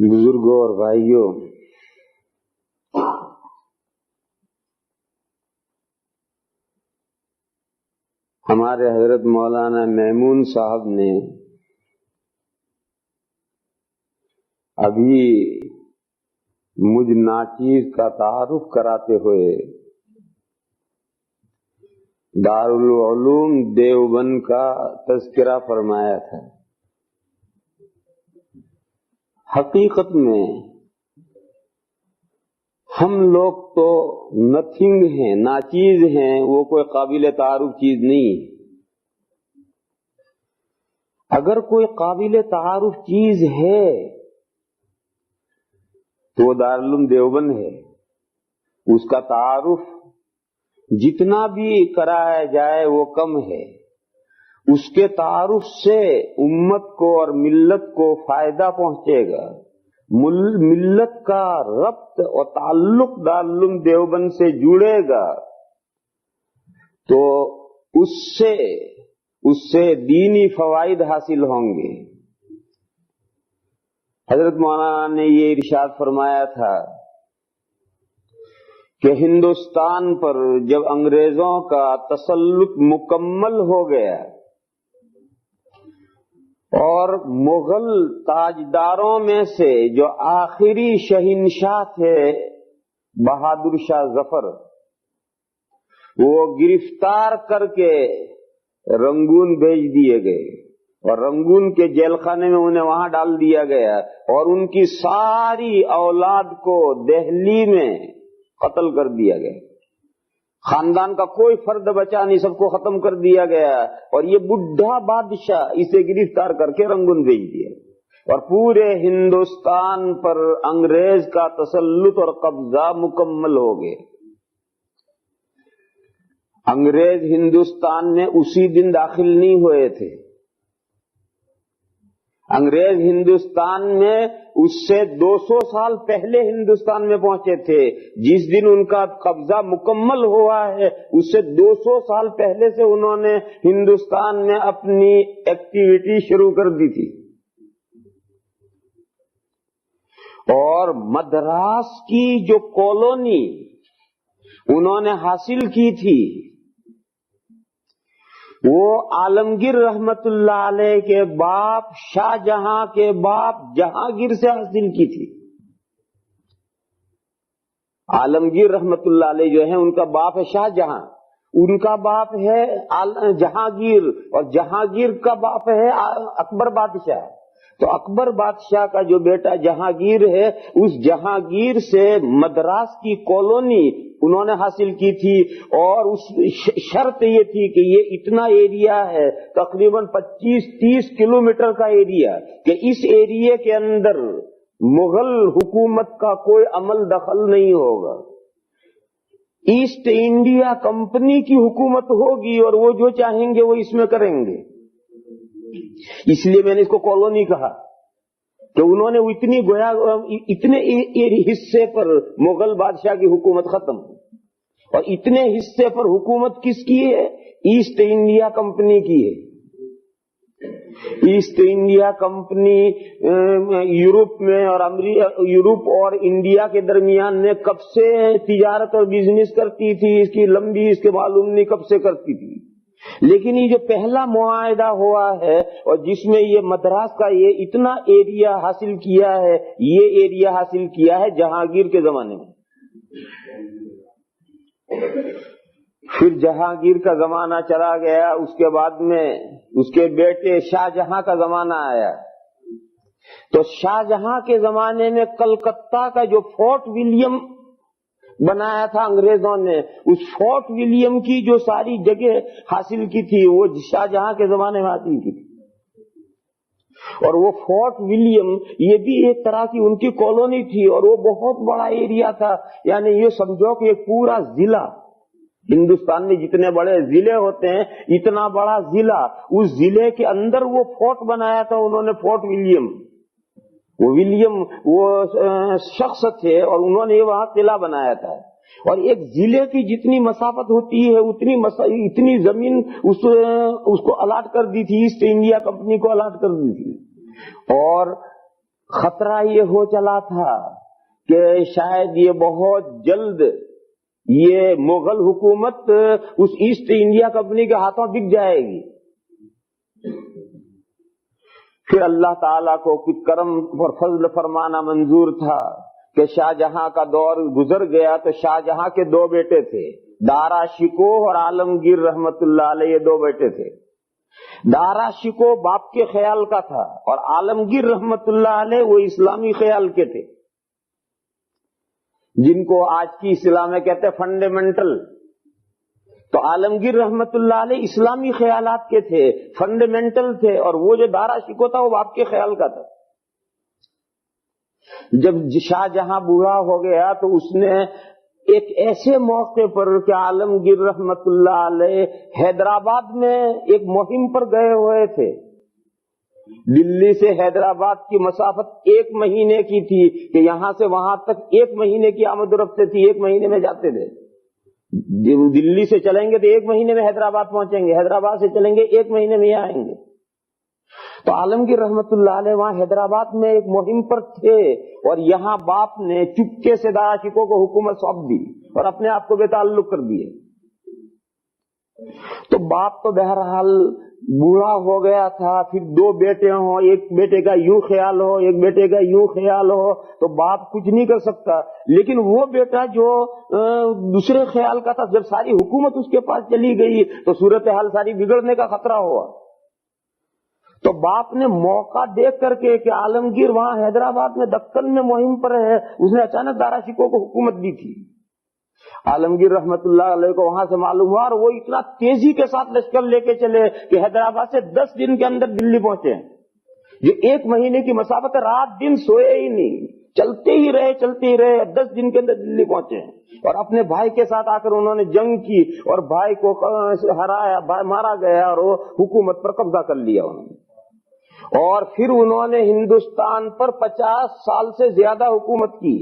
بزرگوں اور بھائیوں، ہمارے حضرت مولانا میمون صاحب نے ابھی مجھ ناچیز کا تعارف کراتے ہوئے دارالعلوم دیوبند کا تذکرہ فرمایا تھا۔ حقیقت میں ہم لوگ تو نتھنگ ہیں، ناچیز ہیں، وہ کوئی قابل تعارف چیز نہیں ہے۔ اگر کوئی قابل تعارف چیز ہے تو وہ دارالعلوم دیوبند ہے۔ اس کا تعارف جتنا بھی کرایا جائے وہ کم ہے۔ اس کے تعارف سے امت کو اور ملت کو فائدہ پہنچے گا۔ ملت کا ربط اور تعلق دارالعلوم دیوبند سے جڑے گا تو اس سے دینی فوائد حاصل ہوں گے۔ حضرت مولانا نے یہ ارشاد فرمایا تھا کہ ہندوستان پر جب انگریزوں کا تسلط مکمل ہو گیا اور مغل تاجداروں میں سے جو آخری شہنشاہ تھے بہادر شاہ ظفر، وہ گرفتار کر کے رنگون بھیج دیے گئے اور رنگون کے جیل خانے میں انہیں وہاں ڈال دیا گیا اور ان کی ساری اولاد کو دہلی میں قتل کر دیا گیا۔ خاندان کا کوئی فرد بچا نہیں، سب کو ختم کر دیا گیا اور یہ بڈھا بادشاہ اسے گرفتار کر کے رنگون بھیج دیا اور پورے ہندوستان پر انگریز کا تسلط اور قبضہ مکمل ہو گئے۔ انگریز ہندوستان میں اسی دن داخل نہیں ہوئے تھے۔ انگریز ہندوستان میں اس سے 200 سال پہلے ہندوستان میں پہنچے تھے۔ جس دن ان کا قبضہ مکمل ہوا ہے اس سے 200 سال پہلے سے انہوں نے ہندوستان میں اپنی ایکٹیویٹی شروع کر دی تھی اور مدراس کی جو کالونی انہوں نے حاصل کی تھی وہ عالمگیر رحمت اللہ علیہ کے باپ شاہ جہاں کے باپ جہانگیر سے حاصل کی تھی۔ عالمگیر رحمت اللہ علیہ جو ہے ان کا باپ ہے شاہ جہاں، ان کا باپ ہے جہانگیر اور جہانگیر کا باپ ہے اکبر بادشاہ۔ تو اکبر بادشاہ کا جو بیٹا جہانگیر ہے اس جہانگیر سے مدراس کی کالونی انہوں نے حاصل کی تھی اور اس شرط یہ تھی کہ یہ اتنا ایریا ہے تقریباً 25-30 کلومیٹر کا ایریا کہ اس ایریے کے اندر مغل حکومت کا کوئی عمل دخل نہیں ہوگا۔ ایسٹ انڈیا کمپنی کی حکومت ہوگی اور وہ جو چاہیں گے وہ اس میں کریں گے۔ اس لیے میں نے اس کو کالونی کہا کہ انہوں نے اتنے حصے پر مغل بادشاہ کی حکومت ختم اور اتنے حصے پر حکومت کس کی ہے؟ ایسٹ انڈیا کمپنی کی ہے۔ ایسٹ انڈیا کمپنی یورپ میں اور یورپ اور انڈیا کے درمیان میں کب سے تجارت اور بزنس کرتی تھی، اس کی لمبی اس کے معلوم نہیں کب سے کرتی تھی، لیکن یہ جو پہلا معاہدہ ہوا ہے اور جس میں یہ مدراس کا یہ اتنا ایریا حاصل کیا ہے، یہ ایریا حاصل کیا ہے جہانگیر کے زمانے میں۔ پھر جہانگیر کا زمانہ چلا گیا، اس کے بعد میں اس کے بیٹے شاہ جہاں کا زمانہ آیا۔ تو شاہ جہاں کے زمانے میں کلکتہ کا جو فورٹ ولیم بنایا تھا انگریزوں نے، اس فورٹ ولیم کی جو ساری جگہ حاصل کی تھی وہ شاہ جہاں کے زمانے میں حاصل کی تھی اور وہ فورٹ ولیم یہ بھی ایک طرح کی ان کی کالونی تھی اور وہ بہت بڑا ایریا تھا۔ یعنی یہ سمجھو کہ ایک پورا ضلع، ہندوستان میں جتنے بڑے ضلع ہوتے ہیں اتنا بڑا ضلع، اس ضلع کے اندر وہ فورٹ بنایا تھا انہوں نے، فورٹ ولیم۔ وہ شخص تھے اور انہوں نے وہاں قلعہ بنایا تھا اور ایک ضلع کی جتنی مسافت ہوتی ہے اتنی زمین اس کو الاٹ کر دی تھی، ایسٹ انڈیا کمپنی کو الاٹ کر دی تھی اور خطرہ یہ ہو چلا تھا کہ شاید یہ بہت جلد یہ مغل حکومت اس ایسٹ انڈیا کمپنی کے ہاتھوں بک جائے گی. پھر اللہ تعالیٰ کو کچھ کرم اور فضل فرمانا منظور تھا کہ شاہ جہاں کا دور گزر گیا تو شاہ جہاں کے دو بیٹے تھے، دارا شکوہ اور عالمگیر رحمت اللہ علیہ، یہ دو بیٹے تھے. دارا شکوہ باپ کے خیال کا تھا اور عالمگیر رحمت اللہ علیہ وہ اسلامی خیال کے تھے، جن کو آج کی اصطلاح میں کہتے ہیں فنڈامنٹل. تو عالمگیر رحمت اللہ علیہ اسلامی خیالات کے تھے، فنڈامنٹل تھے، اور وہ جو دارا شکوہ تھا وہ باپ کے خیال کا تھا. جب شاہ جہاں بوڑھا ہو گیا تو اس نے ایک ایسے موقع پر کہ عالمگیر رحمت اللہ علیہ حیدرآباد میں ایک مہم پر گئے ہوئے تھے. دلی سے حیدرآباد کی مسافت 1 مہینے کی تھی کہ یہاں سے وہاں تک 1 مہینے کی آمد و رفت تھی، 1 مہینے میں جاتے تھے. دلی سے چلیں گے تو 1 مہینے میں حیدرآباد پہنچیں گے، حیدرآباد سے چلیں گے 1 مہینے میں آئیں گے. تو عالمگیر رحمت اللہ علیہ وہاں حیدرآباد میں ایک مہم پر تھے اور یہاں باپ نے چپکے سے دارا شکوہ کو حکومت سونپ دی اور اپنے آپ کو بے تعلق کر دیے. تو باپ تو بہرحال بوڑھا ہو گیا تھا، پھر 2 بیٹے ہوں، ایک بیٹے کا یوں خیال ہو ایک بیٹے کا یوں خیال ہو تو باپ کچھ نہیں کر سکتا. لیکن وہ بیٹا جو دوسرے خیال کا تھا، جب ساری حکومت اس کے پاس چلی گئی تو صورتحال ساری بگڑنے کا خطرہ ہوا. تو باپ نے موقع دیکھ کر کے کہ عالمگیر وہاں حیدرآباد میں دکن میں مہم پر ہے، اس نے اچانک دارا شکوہ کو حکومت دی تھی. عالمگیر رحمت اللہ علیہ کو وہاں سے معلوم ہوا اور وہ اتنا تیزی کے ساتھ لشکر لے کے چلے کہ حیدرآباد سے 10 دن کے اندر دلی پہنچے. جو 1 مہینے کی مسافت ہے، رات دن سوئے ہی نہیں، چلتے ہی رہے، 10 دن کے اندر دلی پہنچے. اور اپنے بھائی کے ساتھ آ کر انہوں نے جنگ کی اور بھائی کو ہرایا، بھائی مارا گیا اور وہ حکومت پر قبضہ کر لیا انہوں نے. اور پھر انہوں نے ہندوستان پر 50 سال سے زیادہ حکومت کی.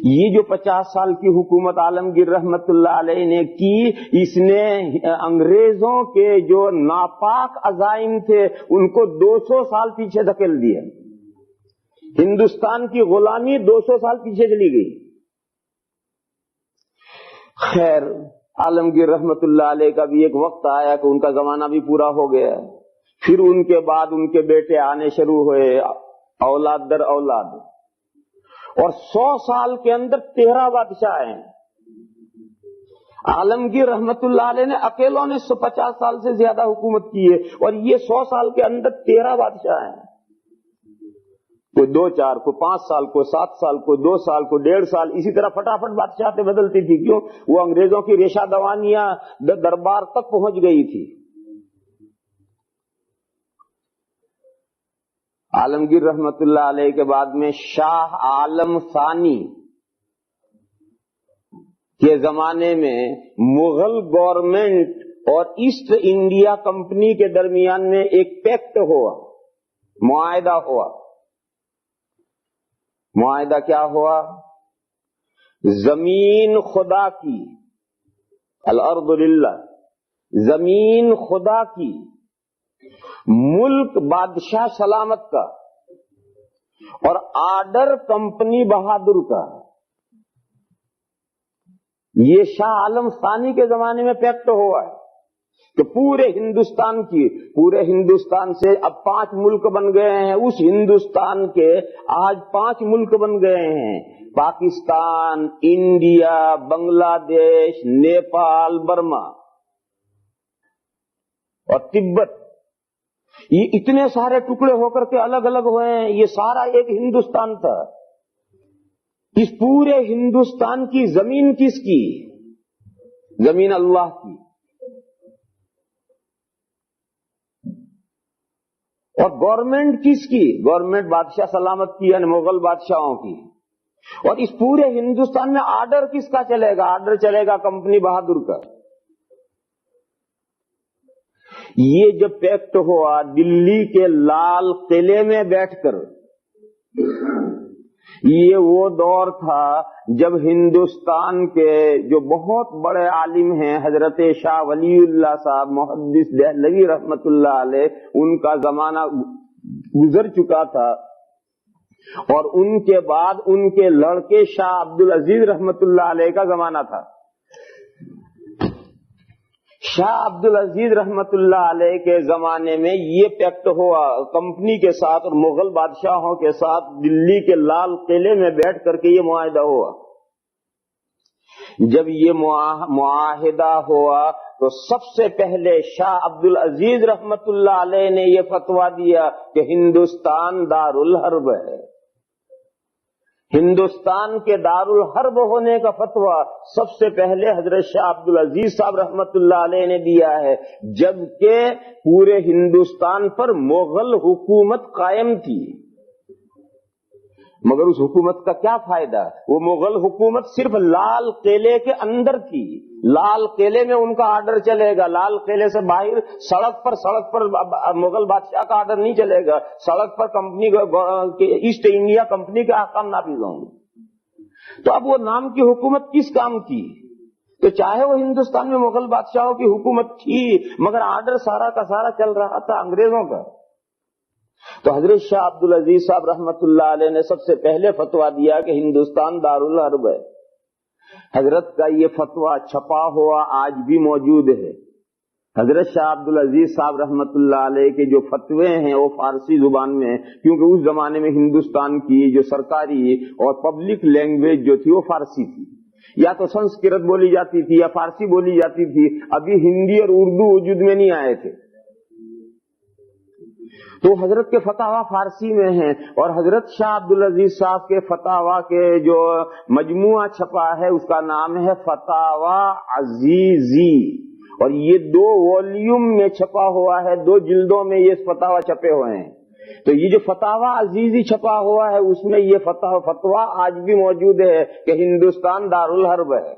یہ جو 50 سال کی حکومت عالمگیر رحمت اللہ علیہ نے کی، اس نے انگریزوں کے جو ناپاک عزائم تھے ان کو 200 سال پیچھے دھکیل دیا. ہندوستان کی غلامی 200 سال پیچھے چلی گئی. خیر، عالمگیر رحمت اللہ علیہ کا بھی ایک وقت آیا کہ ان کا زمانہ بھی پورا ہو گیا. پھر ان کے بعد ان کے بیٹے آنے شروع ہوئے، اولاد در اولاد، اور 100 سال کے اندر 13 بادشاہ ہیں. عالمگیر رحمت اللہ علیہ نے اکیلوں نے 50 سال سے زیادہ حکومت کی ہے اور یہ 100 سال کے اندر 13 بادشاہ ہیں. کوئی 2-4، کوئی 5 سال، کوئی 7 سال، کوئی 2 سال، کوئی 1.5 سال، اسی طرح فٹافٹ بادشاہتیں بدلتی تھی. کیوں؟ وہ انگریزوں کی ریشہ دوانیاں دربار تک پہنچ گئی تھی. عالمگیر رحمت اللہ علیہ کے بعد میں شاہ عالم ثانی کے زمانے میں مغل گورنمنٹ اور ایسٹ انڈیا کمپنی کے درمیان میں ایک پیکٹ ہوا، معاہدہ ہوا. معاہدہ کیا ہوا؟ زمین خدا کی، الارض للہ، زمین خدا کی، ملک بادشاہ سلامت کا، اور آرڈر کمپنی بہادر کا. یہ شاہ عالم ثانی کے زمانے میں پیکٹ ہوا ہے کہ پورے ہندوستان سے اب 5 ملک بن گئے ہیں. اس ہندوستان کے آج 5 ملک بن گئے ہیں: پاکستان، انڈیا، بنگلہ دیش، نیپال، برما اور تبت. یہ اتنے سارے ٹکڑے ہو کر کے الگ الگ ہوئے ہیں. یہ سارا ایک ہندوستان تھا. اس پورے ہندوستان کی زمین کس کی؟ زمین اللہ کی. اور گورنمنٹ کس کی؟ گورنمنٹ بادشاہ سلامت کی، یعنی مغل بادشاہوں کی. اور اس پورے ہندوستان میں آرڈر کس کا چلے گا؟ آرڈر چلے گا کمپنی بہادر کا. یہ جب پیکٹ ہوا دلی کے لال قلعے میں بیٹھ کر، یہ وہ دور تھا جب ہندوستان کے جو بہت بڑے عالم ہیں حضرت شاہ ولی اللہ صاحب محدث دہلوی رحمت اللہ علیہ، ان کا زمانہ گزر چکا تھا. اور ان کے بعد ان کے لڑکے شاہ عبد العزیز رحمت اللہ علیہ کا زمانہ تھا. شاہ عبد العزیز رحمت اللہ علیہ کے زمانے میں یہ پیکٹ ہوا کمپنی کے ساتھ اور مغل بادشاہوں کے ساتھ، دلی کے لال قلعے میں بیٹھ کر کے یہ معاہدہ ہوا. جب یہ معاہدہ ہوا تو سب سے پہلے شاہ عبد العزیز رحمت اللہ علیہ نے یہ فتویٰ دیا کہ ہندوستان دار الحرب ہے. ہندوستان کے دار الحرب ہونے کا فتویٰ سب سے پہلے حضرت شاہ عبد العزیز صاحب رحمت اللہ علیہ نے دیا ہے، جبکہ پورے ہندوستان پر مغل حکومت قائم تھی. مگر اس حکومت کا کیا فائدہ؟ وہ مغل حکومت صرف لال قلعے کے اندر تھی. لال قلعے میں ان کا آرڈر چلے گا، لال قلعے سے باہر سڑک پر مغل بادشاہ کا آرڈر نہیں چلے گا. سڑک پر کمپنی ایسٹ انڈیا کمپنی کے احکام نافذ ہوں گے. تو اب وہ نام کی حکومت کس کام کی؟ تو چاہے وہ ہندوستان میں مغل بادشاہوں کی حکومت تھی، مگر آرڈر سارا کا سارا چل رہا تھا انگریزوں کا. تو حضرت شاہ عبد العزیز صاحب رحمت اللہ علیہ نے سب سے پہلے فتویٰ دیا کہ ہندوستان دار الحرب ہے. حضرت کا یہ فتویٰ چھپا ہوا آج بھی موجود ہے. حضرت شاہ عبد العزیز صاحب رحمت اللہ علیہ کے جو فتوے ہیں وہ فارسی زبان میں ہیں، کیونکہ اس زمانے میں ہندوستان کی جو سرکاری اور پبلک لینگویج جو تھی وہ فارسی تھی. یا تو سنسکرت بولی جاتی تھی یا فارسی بولی جاتی تھی. ابھی ہندی اور اردو وجود میں نہیں آئے تھے. تو حضرت کے فتاوی فارسی میں ہیں، اور حضرت شاہ عبد العزیز صاحب کے فتاوی کے جو مجموعہ چھپا ہے اس کا نام ہے فتاوی عزیزی، اور یہ 2 والیوم میں چھپا ہوا ہے، 2 جلدوں میں یہ فتاوی چھپے ہوئے ہیں. تو یہ جو فتاوی عزیزی چھپا ہوا ہے اس میں یہ فتویٰ آج بھی موجود ہے کہ ہندوستان دار الحرب ہے.